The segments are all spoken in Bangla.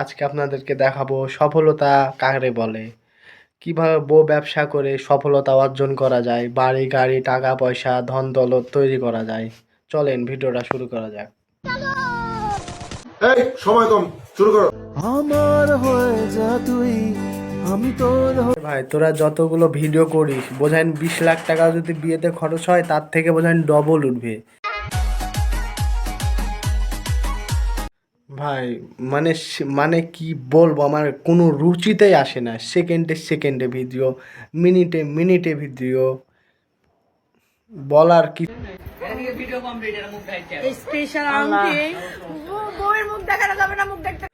আজকে আপনাদেরকে দেখাবো সফলতা কারে বলে, কিভাবে বউ ব্যবসা করে সফলতা অর্জন করা যায়, বাড়ি গাড়ি টাকা পয়সা ধন দৌলত তৈরি করা যায়। চলেন ভিডিওটা শুরু করা যাক। এই সময় কম, শুরু করো। আমার হয়ে যা তুই, আমি তোর ভাই তোরা যতগুলো ভিডিও করিস বোঝাইন 20 লাখ টাকা যদি বিয়েতে খরচ হয় তার থেকে বোঝাইন ডবল উঠবে। ভাই মানে কি বলবো, আমার কোনো রুচিতেই আসে না। সেকেন্ডে সেকেন্ডে ভিডিও, মিনিটে মিনিটে ভিডিও, বলার কি।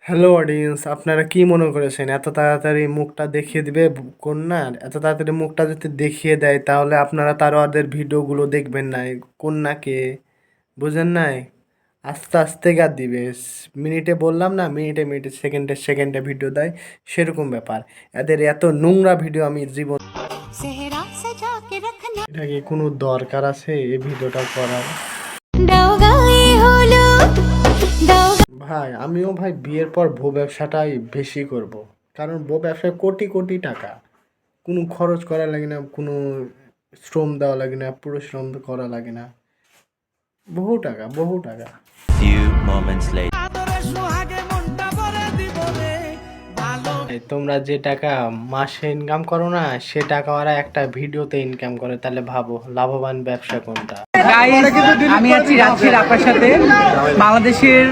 হ্যালো অডিয়েন্স, আপনারা কি মনে করেছেন এত তাড়াতাড়ি মুখটা দেখিয়ে দিবে কন্যার? এত তাড়াতাড়ি মুখটা যদি দেখিয়ে দেয় তাহলে আপনারা তার ওদের ভিডিওগুলো দেখবেন না। কন্যাকে বুঝেন নাই? আস্তে আস্তে গা দিবে। মিনিটে বললাম না, মিনিটে মিনিটে সেকেন্ডে সেকেন্ডে ভিডিও দেয়, সেরকম ব্যাপার। এদের এত নোংরা ভিডিও আমি জীবন। এটা কি কোনো দরকার আছে এই ভিডিওটা করার? ভাই আমিও ভাই বিয়ের পর বউ ব্যবসাটাই বেশি করব, কারণ বউ ব্যবসায় কোটি কোটি টাকা, কোনো খরচ করা লাগে না, কোনো শ্রম দেওয়া লাগে না, পরিশ্রম করা লাগে না। বহু টাকা বহু টাকা। Few moments later. তোমরা যে টাকা মাসে ইনকাম করো না, সে টাকা ওরা একটা ভিডিওতে ইনকাম করে। তাহলে ভাবো লাভবান ব্যবসা কোনটা। আমি আছি রাজশাহীর আপনার সাথে বাংলাদেশের।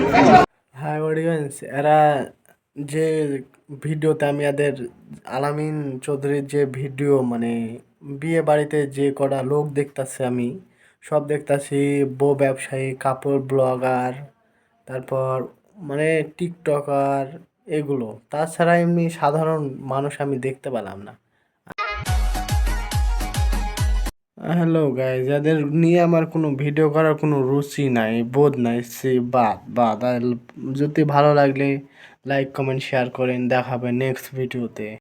হ্যাঁ অডিয়েন্স, এরা যে ভিডিওতে আমি এদের আলামিন চৌধুরীর যে ভিডিও, মানে বিয়ে বাড়িতে যে কটা লোক দেখতাছি, আমি সব দেখতাছি বউ ব্যবসায়ী, কাপড় ব্লগার, তারপর মানে টিকটকার, এগুলো। তাছাড়া এমনি সাধারণ মানুষ আমি দেখতে পেলাম না। হ্যালো গাইজ, যাদের নিয়ে আমার কোনো ভিডিও করার কোনো রুচি নাই, বোধ নাই, সে বাদ। আর যদি ভালো লাগলে লাইক কমেন্ট শেয়ার করেন। দেখা হবে নেক্সট ভিডিওতে।